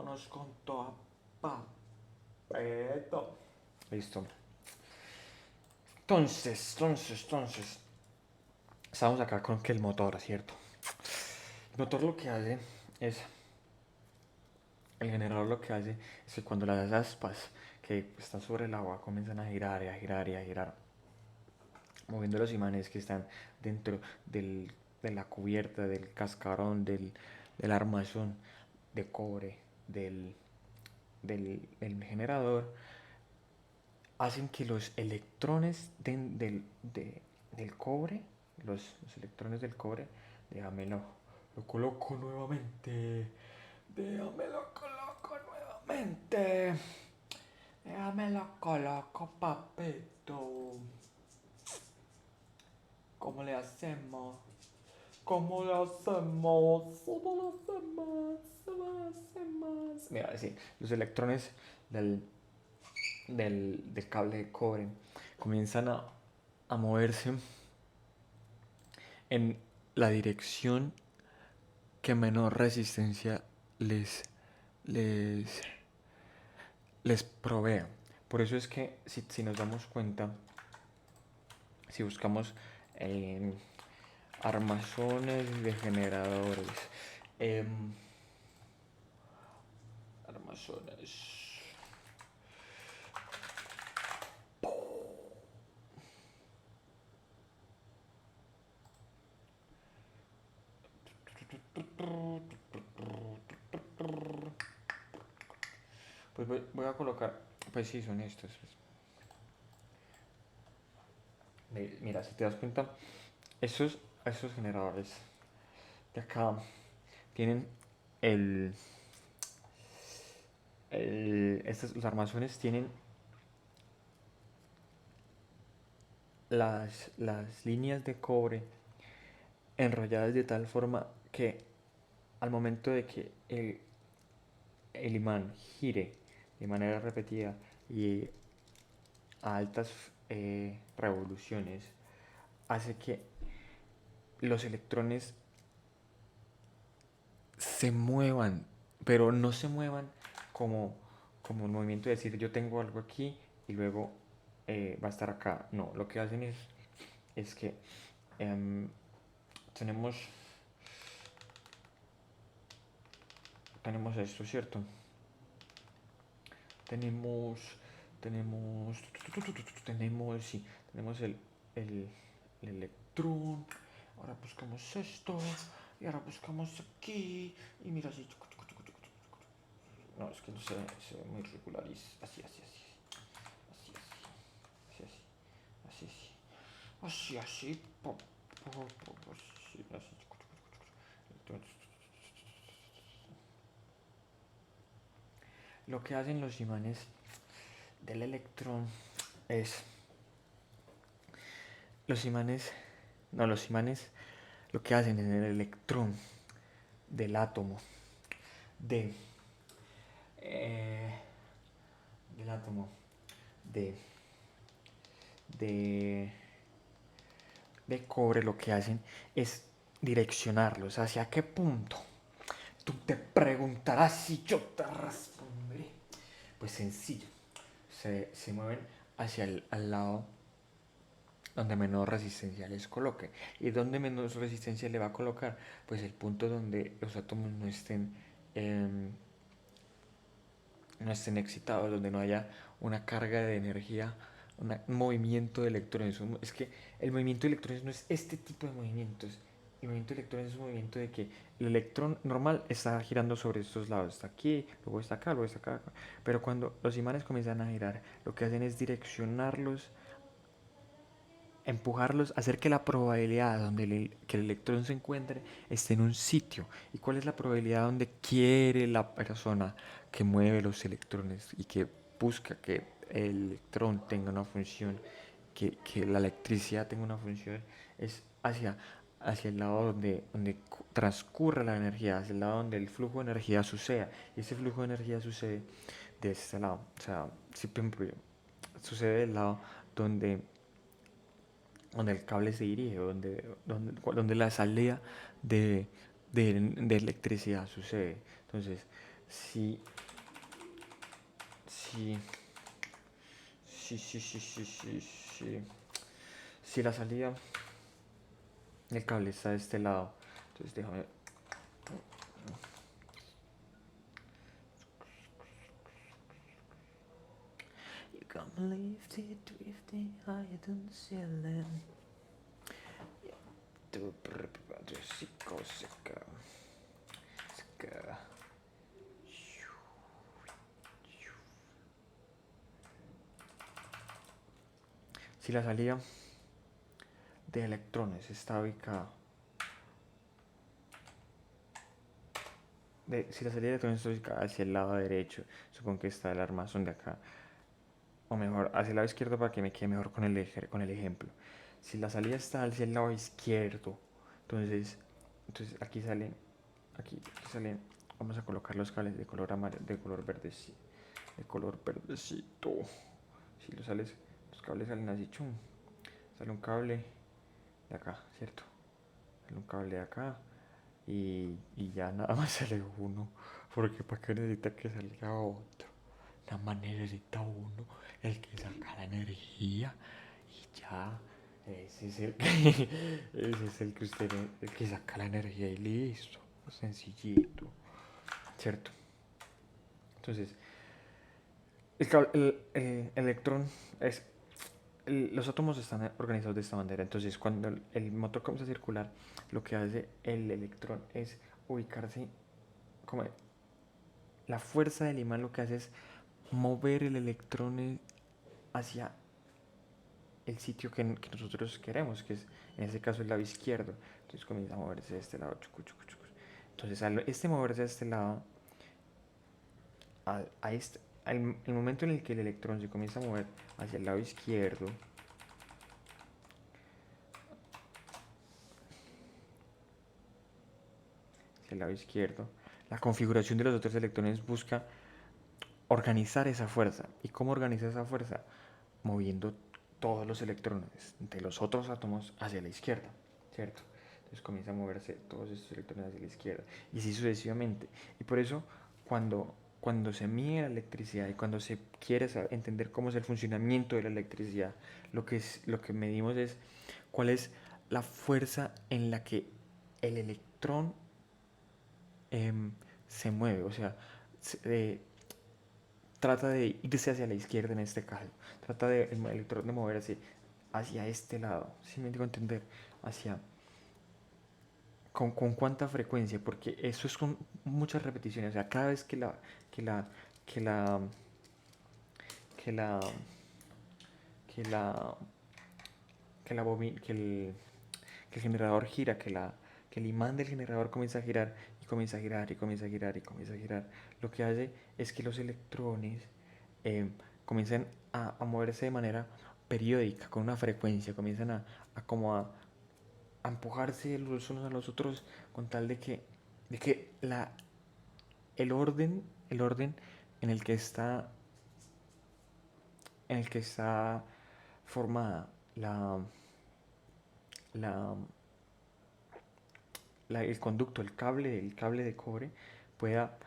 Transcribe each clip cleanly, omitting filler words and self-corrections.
vámonos con toda papeto. Listo. Entonces. Estamos acá con que el motor, ¿cierto? El motor lo que hace es. El generador lo que hace es que cuando las aspas que están sobre el agua comienzan a girar y a girar y a girar, moviendo los imanes que están dentro de la cubierta, del cascarón, del armazón de cobre del generador, hacen que los electrones del cobre, los electrones del cobre, déjamelo, lo coloco nuevamente, déjame lo coloco nuevamente, déjame lo coloco, papito. ¿Cómo le hacemos? ¿Cómo lo hacemos? ¿Cómo lo hacemos? ¿Cómo lo hacemos? Mira, sí, los electrones del, del cable de cobre comienzan a moverse en la dirección que menor resistencia les, les provea. Por eso es que si nos damos cuenta, si buscamos armazones de generadores, eh, armazones. Pues voy a colocar, pues sí, son estos. Mira, si te das cuenta, estos generadores de acá tienen el, los armazones tienen las líneas de cobre enrolladas de tal forma que al momento de que el imán gire de manera repetida y a altas revoluciones, hace que los electrones se muevan, pero no se muevan como un movimiento de decir yo tengo algo aquí y luego va a estar acá. No, lo que hacen es que eh, tenemos, tenemos esto, ¿cierto? Tenemos, sí, tenemos el, el electrón. Ahora buscamos esto y ahora buscamos aquí y mira así. No, es que no se ve muy regular. Así, así, así. Así, así. Así, así. Así, así. Así, así. Así, así. Lo que hacen los imanes del electrón es. Los imanes. No, los imanes lo que hacen en el electrón del átomo de. eh, del átomo de. de de cobre lo que hacen es direccionarlos. ¿Hacia qué punto? Tú te preguntarás si yo te responderé. Pues sencillo. Se mueven hacia al lado donde menor resistencia les coloque. ¿Y donde menos resistencia le va a colocar? Pues el punto donde los átomos eh, no estén excitados, donde no haya una carga de energía, un movimiento de electrones. Es que el movimiento de electrones no es este tipo de movimientos. El movimiento de electrones es un movimiento de que el electrón normal está girando sobre estos lados. Está aquí, luego está acá, luego está acá. Pero cuando los imanes comienzan a girar, lo que hacen es direccionarlos, empujarlos, hacer que la probabilidad donde que el electrón se encuentre esté en un sitio. ¿Y cuál es la probabilidad donde quiere la persona que mueve los electrones y que busca que el electrón tenga una función, que la electricidad tenga una función? Es hacia el lado donde transcurre la energía, hacia el lado donde el flujo de energía suceda. Y ese flujo de energía sucede de este lado. O sea, siempre sucede del lado donde el cable se dirige, donde la salida de electricidad sucede. Entonces, si Sí, sí. Si la salida del cable está de este lado, entonces déjame. You got me lifted, drifting higher than the ceiling. Si la salida de electrones está ubicada si la salida de electrones está ubicada hacia el lado derecho, supongo que está el armazón de acá, o mejor, hacia el lado izquierdo para que me quede mejor con el ejemplo. Si la salida está hacia el lado izquierdo, entonces aquí salen, vamos a colocar los cables de color amarillo, de color verdecito. Si los cables salen así, chum, sale un cable de acá, ¿cierto? Sale un cable de acá y ya nada más sale uno, porque para qué necesita que salga otro. Nada más necesita uno, el que saca la energía y ya. Ese es el que, ese es el que saca la energía y listo. Sencillito, ¿cierto? Entonces, el electrón es. Los átomos están organizados de esta manera. Entonces, cuando el motor comienza a circular, lo que hace el electrón es ubicarse como la fuerza del imán lo que hace es mover el electrón hacia el sitio que nosotros queremos, que es en este caso el lado izquierdo. Entonces comienza a moverse de este lado. Chucu, chucu, chucu. Entonces, al moverse de este lado, el momento en el que el electrón se comienza a mover hacia el lado izquierdo, la configuración de los otros electrones busca organizar esa fuerza. ¿Y cómo organiza esa fuerza? Moviendo todos los electrones de los otros átomos hacia la izquierda, ¿cierto? Entonces comienza a moverse todos estos electrones hacia la izquierda y así sucesivamente. Y por eso cuando se mide la electricidad y cuando se quiere entender cómo es el funcionamiento de la electricidad, lo que medimos es cuál es la fuerza en la que el electrón se mueve, o sea, trata de irse hacia la izquierda en este caso, trata de el electrón de moverse hacia este lado, si me digo entender, hacia con cuánta frecuencia, porque eso es con muchas repeticiones, o sea, cada vez que la que la que la que la que la que la que el generador gira, que el imán del generador comienza a girar y comienza a girar y comienza a girar y comienza a girar, lo que hace es que los electrones comiencen a moverse de manera periódica, con una frecuencia, comienzan como a empujarse los unos a los otros con tal de que el orden en el que está, en el que está formada la, el conducto, el cable de cobre, pueda,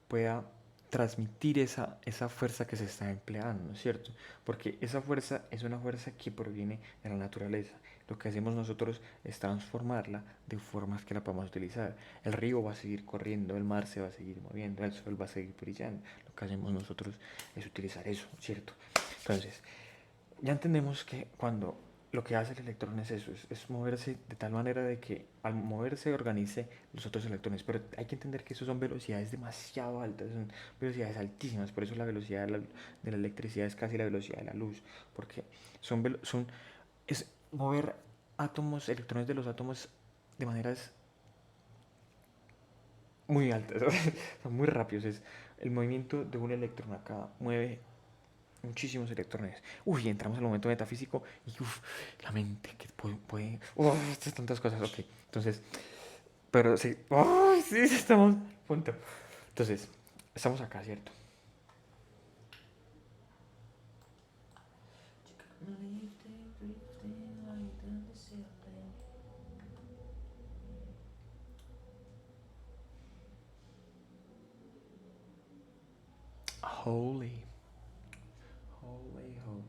pueda transmitir esa fuerza que se está empleando, ¿no es cierto? Porque esa fuerza es una fuerza que proviene de la naturaleza. Lo que hacemos nosotros es transformarla de formas que la podamos utilizar. El río va a seguir corriendo, el mar se va a seguir moviendo, el sol va a seguir brillando. Lo que hacemos nosotros es utilizar eso, ¿cierto? Entonces, ya entendemos que cuando lo que hace el electrón es eso, es moverse de tal manera de que al moverse organice los otros electrones, pero hay que entender que eso son velocidades demasiado altas, son velocidades altísimas, por eso la velocidad de la electricidad es casi la velocidad de la luz, porque es mover átomos, electrones de los átomos de maneras muy altas, son muy rápidos, es el movimiento de un electrón acá mueve muchísimos electrones. Uy, entramos al momento metafísico y la mente que tantas cosas, ok. Entonces, pero sí, sí, estamos, punto. Entonces, estamos acá, ¿cierto? Holy. way home.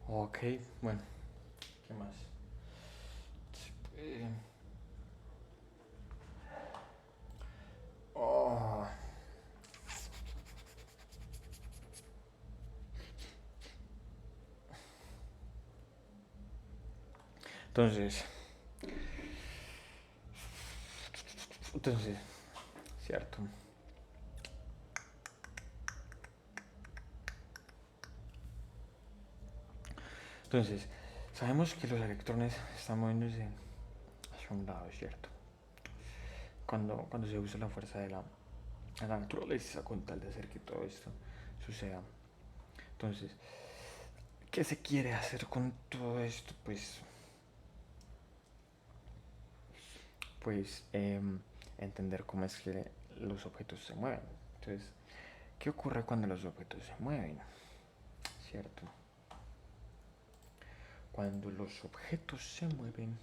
Ok, bueno, ¿qué más? Eh, oh, entonces, entonces, cierto. Entonces, sabemos que los electrones están moviéndose hacia un lado, ¿cierto? Cuando se usa la fuerza de la naturaleza con tal de hacer que todo esto suceda. Entonces, ¿qué se quiere hacer con todo esto? Pues entender cómo es que los objetos se mueven. Entonces, ¿qué ocurre cuando los objetos se mueven? ¿Cierto? Cuando los objetos se mueven,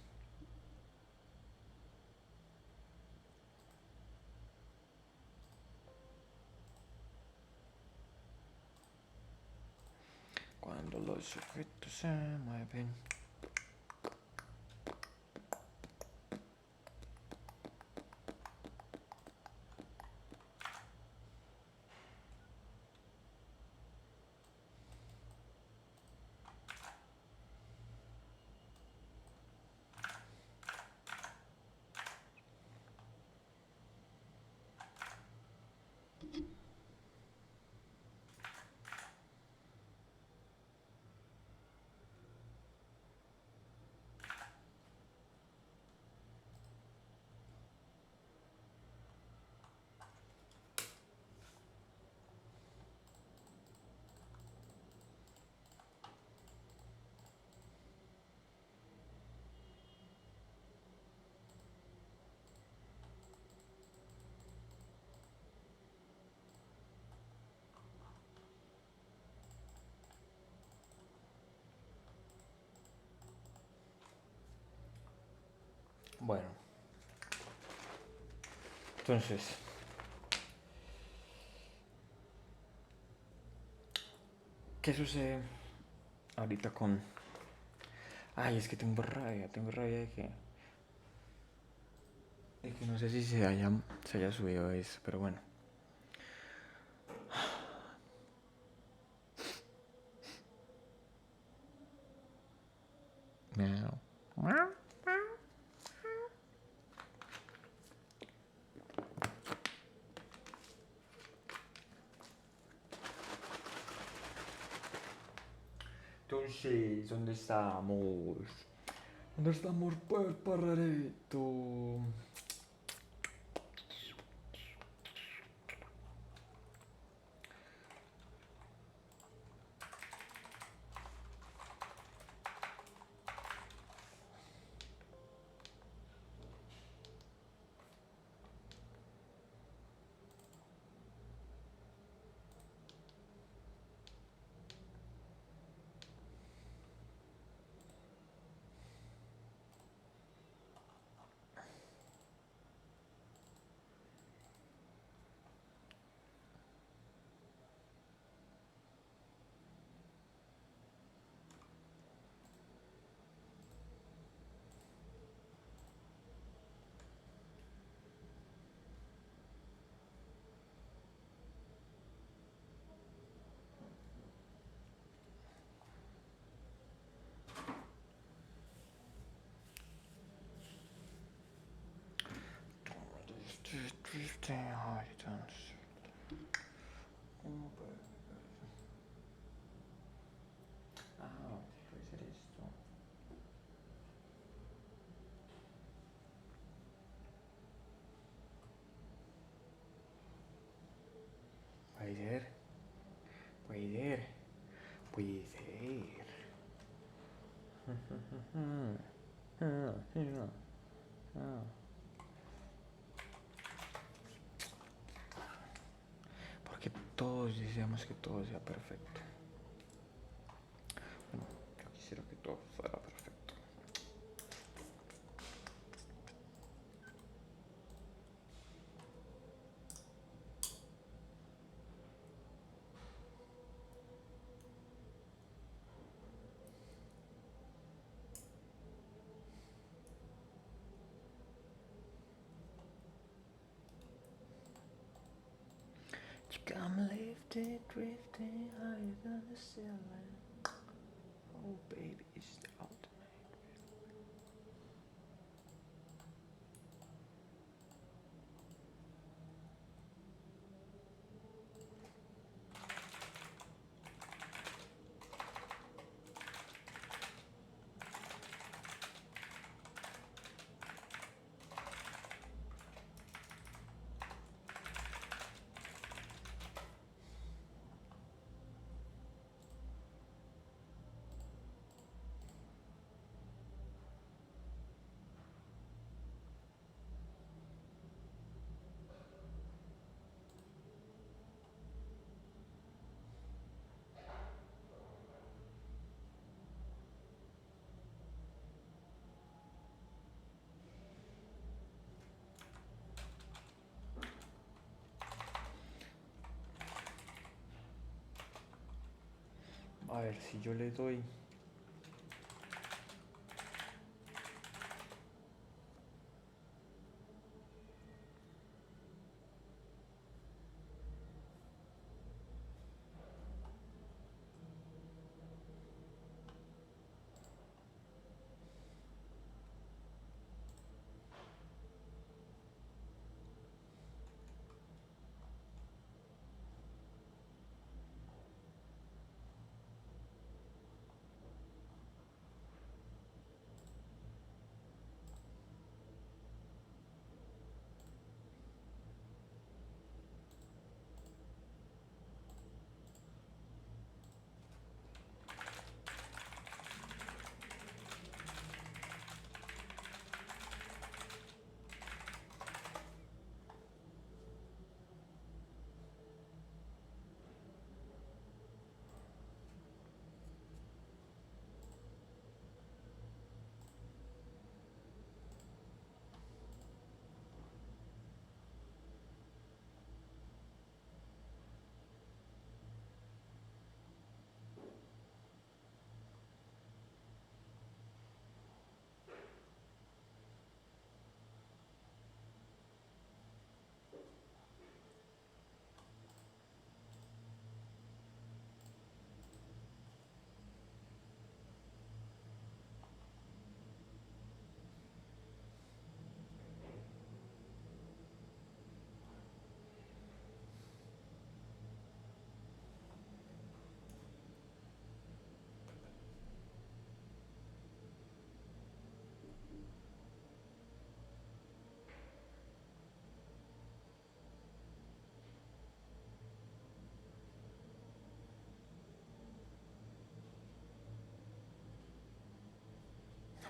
cuando los objetos se mueven, bueno, entonces, ¿qué sucede ahorita con... Ay, es que tengo rabia de que no sé si se haya subido eso, pero bueno. Miau. Sí, ¿dónde estamos? ¿Dónde estamos, pues, pajarito? Ah, puede ser esto. Puede ser, puede ser, puede ser. Porque todos deseamos que todo sea perfecto. Bueno, yo quisiera que todo fuera perfecto. Come lifted, drifting higher than the ceiling. Oh, baby, it's the ultimate. A ver, si yo le doy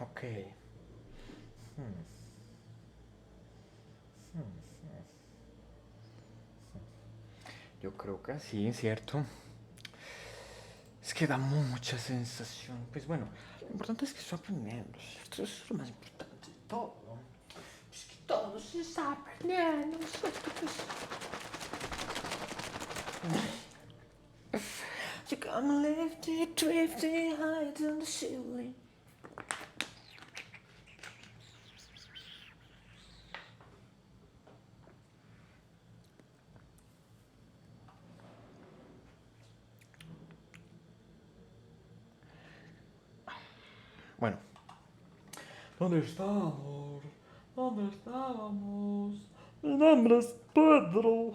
Ok. Hmm, Yo creo que sí, es cierto. Es que da mucha sensación. Pues bueno, lo importante es que estoy aprendiendo, ¿cierto? Eso es lo más importante de todo. Es que todo se está aprendiendo, ¿cierto? You got me lifted, drifting higher than the ceiling. Bueno, ¿dónde estábamos? ¿Dónde estábamos? Mi nombre es Pedro.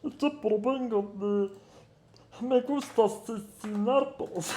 Yo provengo de... Me gusta asesinar todos.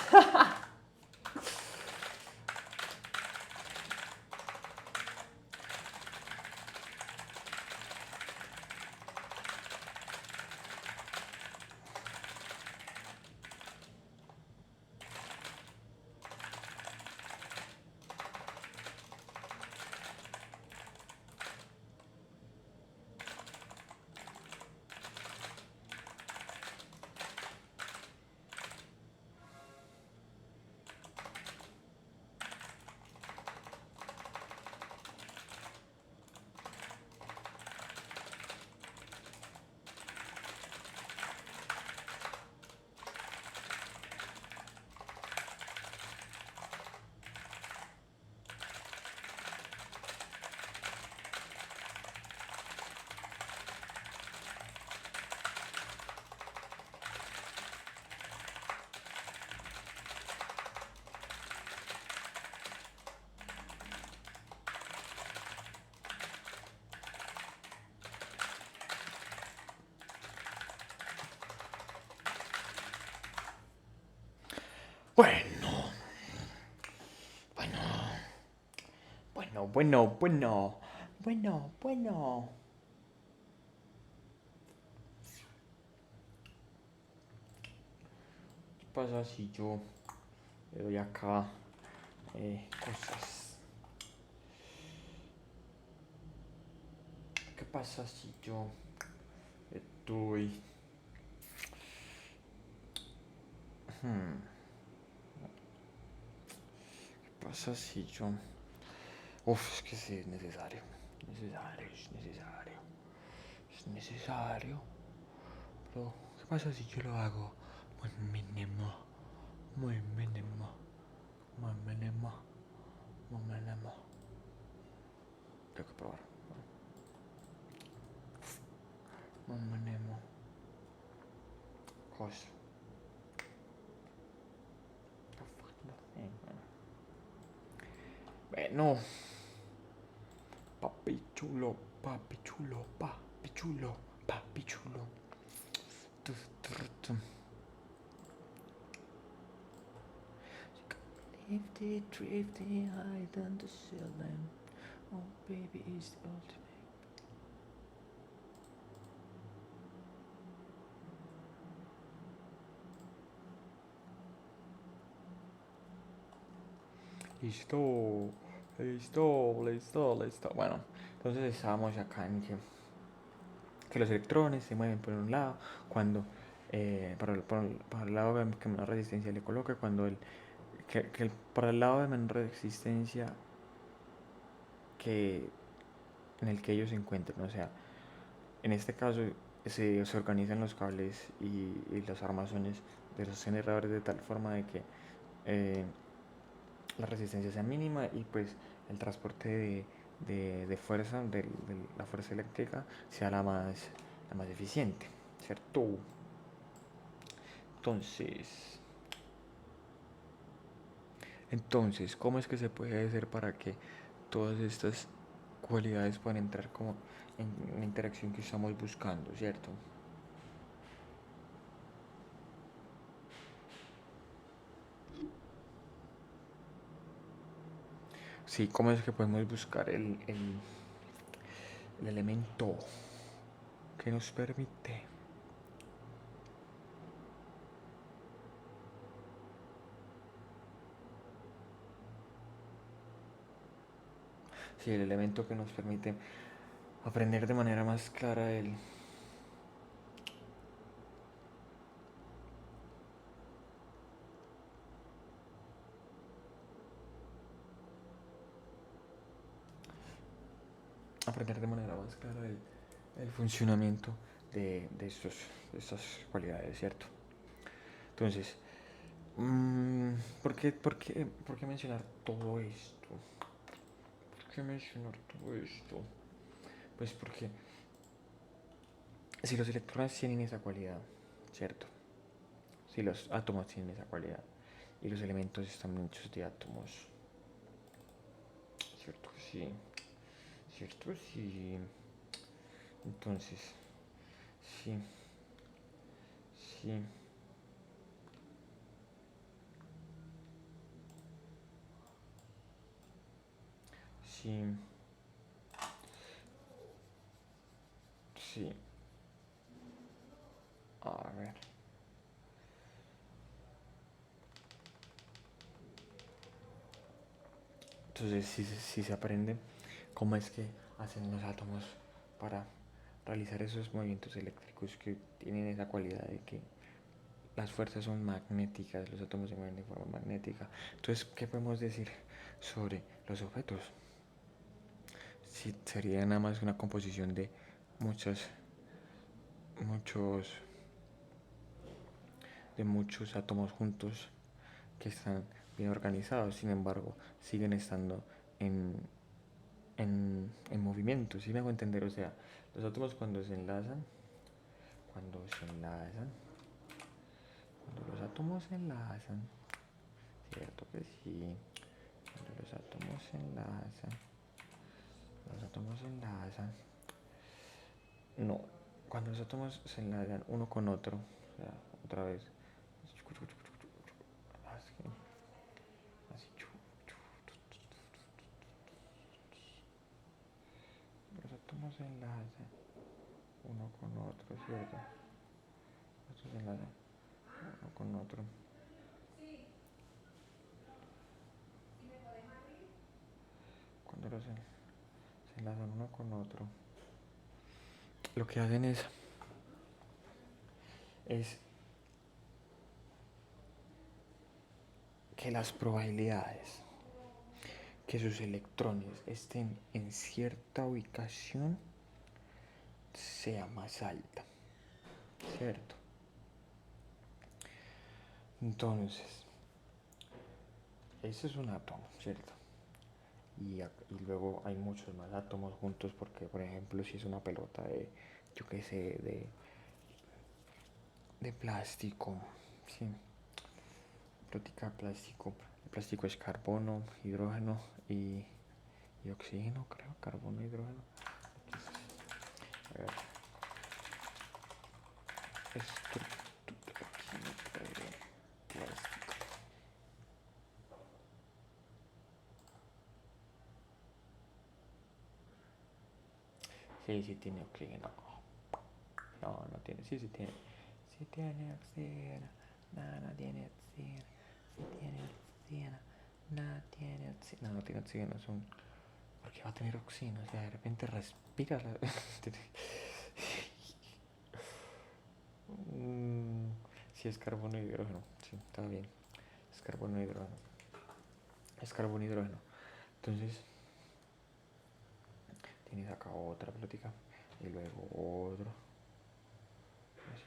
Bueno, bueno, bueno. ¿Qué pasa si yo le doy acá cosas? ¿Qué pasa si yo le doy... Hmm, ¿Qué pasa si yo... Uf, es que sí, es necesario. Es necesario. Es necesario. Pero, ¿qué pasa si yo lo hago muy mínimo? Muy mínimo. Muy mínimo. Muy mínimo. Tengo que probar. Muy mínimo. Cosa. Bueno, papi chulo, papi chulo, papi chulo, papi chulo. Drifting, drifting high than the ceiling. Oh, baby is the ultimate. Listo, listo. Bueno, entonces estábamos acá en que los electrones se mueven por un lado, cuando para el lado que menor resistencia le coloca, cuando para el lado de menor resistencia que en el que ellos se encuentren, o sea, en este caso se organizan los cables y los armazones de los generadores de tal forma de que eh, la resistencia sea mínima y pues el transporte de fuerza, de la fuerza eléctrica, sea la más eficiente, ¿cierto? Entonces, ¿cómo es que se puede hacer para que todas estas cualidades puedan entrar como en la interacción que estamos buscando, ¿cierto? Sí, ¿cómo es que podemos buscar el elemento que nos permite? Sí, el elemento que nos permite aprender de manera más clara el... Aprender de manera más clara el funcionamiento de estas cualidades, ¿cierto? Entonces, por qué mencionar todo esto? ¿Por qué mencionar todo esto? Pues porque si los electrones tienen esa cualidad, ¿cierto? Si los átomos tienen esa cualidad y los elementos están hechos de átomos, ¿cierto? Sí, ¿cierto? Sí. Entonces, sí, sí, sí, sí. A ver. Entonces, si se aprende cómo es que hacen los átomos para realizar esos movimientos eléctricos que tienen esa cualidad de que las fuerzas son magnéticas, los átomos se mueven de forma magnética. Entonces, ¿qué podemos decir sobre los objetos? Si sería nada más una composición de muchos, muchos, de muchos átomos juntos que están bien organizados, sin embargo, siguen estando en, en movimiento, ¿sí me hago entender? O sea, los átomos cuando se enlazan, cuando los átomos se enlazan, cierto que sí, cuando los átomos se enlazan, no, cuando los átomos se enlazan uno con otro, o sea, otra vez, así, así, los átomos se enlazan uno con otro, ¿cierto? Estos se enlazan uno con otro. Cuando se enlazan uno con otro, lo que hacen es que las probabilidades que sus electrones estén en cierta ubicación sea más alta, ¿cierto? Entonces, ese es un átomo, ¿cierto? Y luego hay muchos más átomos juntos porque, por ejemplo, si es una pelota de, yo qué sé, de plástico, ¿sí? Pelota de plástico. El plástico es carbono, hidrógeno y oxígeno, creo. Carbono, hidrógeno. A ver, estructura química de plástico. Sí, sí tiene oxígeno. No, no tiene. Sí, sí tiene. Sí tiene oxígeno. No, no tiene oxígeno. Sí tiene oxígeno. No tiene oxígeno. No, no tiene oxígeno. Es un... ¿Por qué va a tener oxígeno? O sea, de repente respira la... Sí, es carbono y hidrógeno. Sí, está bien. Es carbono y hidrógeno. Es carbono y hidrógeno. Entonces, tienes acá otra plática. Y luego otro. Así.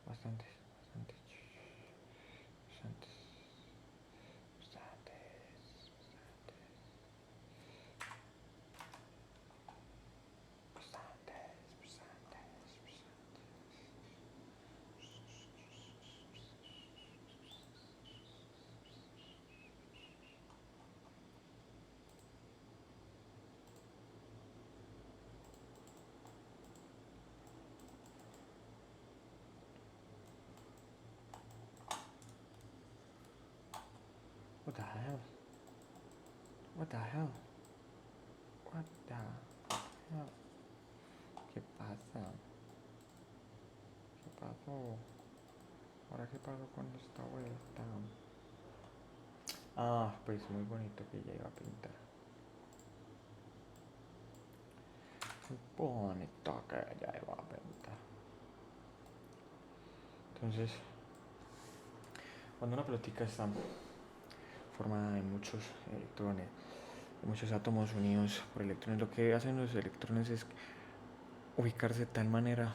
Bastantes, bastantes, bastantes, bastantes, bastantes, bastantes. What the hell? What the hell? What the hell? ¿Qué pasa? ¿Qué pasó? ¿Ahora qué pasó con esta vuelta? Ah, pues muy bonito que ella iba a pintar. Muy bonito que ella iba a pintar. Entonces, cuando una pelotica está formada de muchos electrones, de muchos átomos unidos por electrones, lo que hacen los electrones es ubicarse de tal manera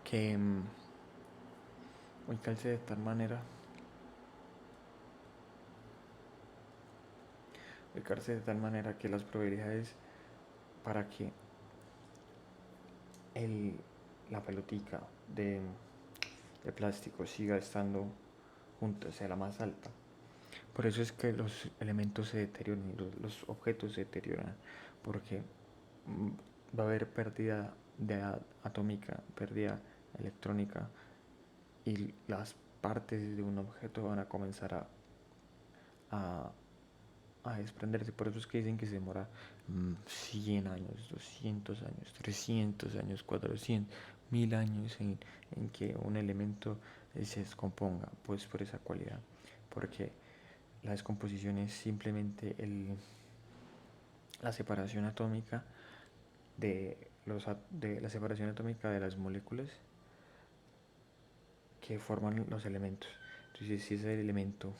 que ubicarse de tal manera ubicarse de tal manera que las probabilidades para que el, la pelotica de plástico siga estando junta sea la más alta. Por eso es que los elementos se deterioran, los objetos se deterioran, porque va a haber pérdida de atómica, pérdida electrónica, y las partes de un objeto van a comenzar a, a desprenderse. Por eso es que dicen que se demora 100 años, 200 años, 300 años, 400, 1000 años en que un elemento se descomponga, pues por esa cualidad. Porque la descomposición es simplemente la separación atómica de la separación atómica de las moléculas que forman los elementos. Entonces, si ese elemento